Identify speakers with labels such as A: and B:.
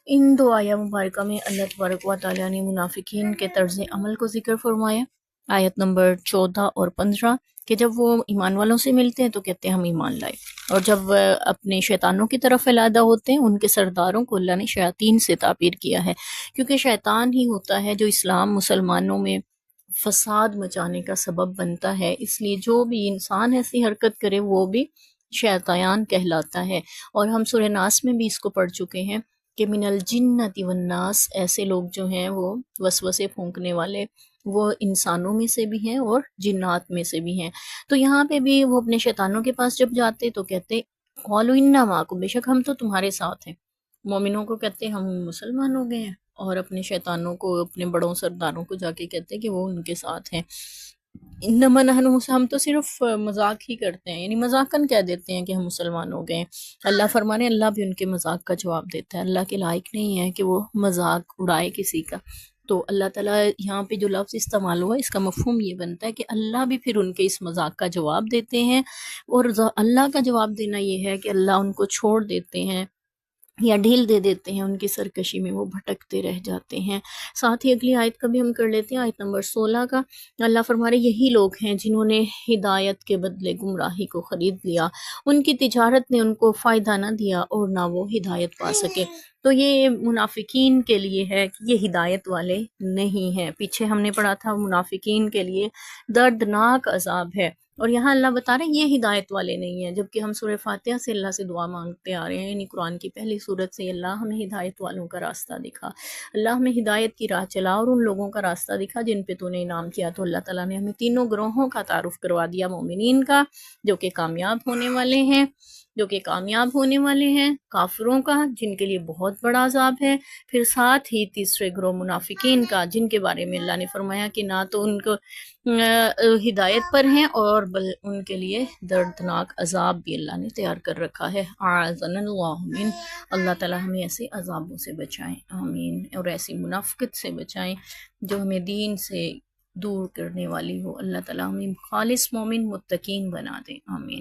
A: ان دو آیہ مبارکہ میں اللہ تبارک و تعالیٰ نے منافقین کے طرز عمل کو ذکر فرمایا، آیت نمبر 14 اور 15، کہ جب وہ ایمان والوں سے ملتے ہیں تو کہتے ہیں ہم ایمان لائے، اور جب اپنے شیطانوں کی طرف علادہ ہوتے ہیں، ان کے سرداروں کو اللہ نے شیاطین سے تعبیر کیا ہے، کیونکہ شیطان ہی ہوتا ہے جو اسلام مسلمانوں میں فساد مچانے کا سبب بنتا ہے، اس لیے جو بھی انسان ایسی حرکت کرے وہ بھی شیطان کہلاتا ہے۔ اور ہم سورہ ناس میں بھی اس کو پڑھ چکے ہیں کہ من الجنۃ والناس، ایسے لوگ جو ہیں وہ وسوسے پھونکنے والے، وہ انسانوں میں سے بھی ہیں اور جنات میں سے بھی ہیں۔ تو یہاں پہ بھی وہ اپنے شیطانوں کے پاس جب جاتے تو کہتے قالوا انا معکم، بے شک ہم تو تمہارے ساتھ ہیں۔ مومنوں کو کہتے ہم مسلمان ہو گئے ہیں، اور اپنے شیطانوں کو، اپنے بڑوں سرداروں کو جا کے کہتے کہ وہ ان کے ساتھ ہیں۔ انما نحن، ہم تو صرف مذاق ہی کرتے ہیں، یعنی مذاقاً کہہ دیتے ہیں کہ ہم مسلمان ہو گئے ہیں۔ اللہ فرمانے اللہ بھی ان کے مذاق کا جواب دیتا ہے، اللہ کے لائق نہیں ہے کہ وہ مذاق اڑائے کسی کا۔ تو اللہ تعالیٰ یہاں پہ جو لفظ استعمال ہوا، اس کا مفہوم یہ بنتا ہے کہ اللہ بھی پھر ان کے اس مذاق کا جواب دیتے ہیں، اور اللہ کا جواب دینا یہ ہے کہ اللہ ان کو چھوڑ دیتے ہیں یا ڈھیل دے دیتے ہیں، ان کی سرکشی میں وہ بھٹکتے رہ جاتے ہیں۔ ساتھ ہی اگلی آیت کا بھی ہم کر لیتے ہیں، آیت نمبر 16 کا۔ اللہ فرما رہے یہی لوگ ہیں جنہوں نے ہدایت کے بدلے گمراہی کو خرید لیا، ان کی تجارت نے ان کو فائدہ نہ دیا اور نہ وہ ہدایت پا سکے۔ تو یہ منافقین کے لیے ہے کہ یہ ہدایت والے نہیں ہیں۔ پیچھے ہم نے پڑھا تھا منافقین کے لیے دردناک عذاب ہے، اور یہاں اللہ بتا رہے ہیں یہ ہدایت والے نہیں ہیں، جبکہ ہم سورہ فاتحہ سے اللہ سے دعا مانگتے آ رہے ہیں، یعنی قرآن کی پہلی سورت سے اللہ ہمیں ہدایت والوں کا راستہ دکھا، اللہ ہمیں ہدایت کی راہ چلا اور ان لوگوں کا راستہ دکھا جن پہ تو نے انعام کیا۔ تو اللہ تعالیٰ نے ہمیں تینوں گروہوں کا تعارف کروا دیا، مومنین کا جو کہ کامیاب ہونے والے ہیں، کافروں کا جن کے لیے بہت بڑا عذاب ہے، پھر ساتھ ہی تیسرے گروہ منافقین کا جن کے بارے میں اللہ نے فرمایا کہ نہ تو ان کو ہدایت پر ہیں اور بل ان کے لیے دردناک عذاب بھی اللہ نے تیار کر رکھا ہے۔ اعاذنا اللہ من، اللہ تعالی ہمیں ایسے عذابوں سے بچائیں، آمین، اور ایسی منافقت سے بچائیں جو ہمیں دین سے دور کرنے والی ہو۔ اللہ تعالی ہمیں خالص مومن متقین بنا دیں، آمین۔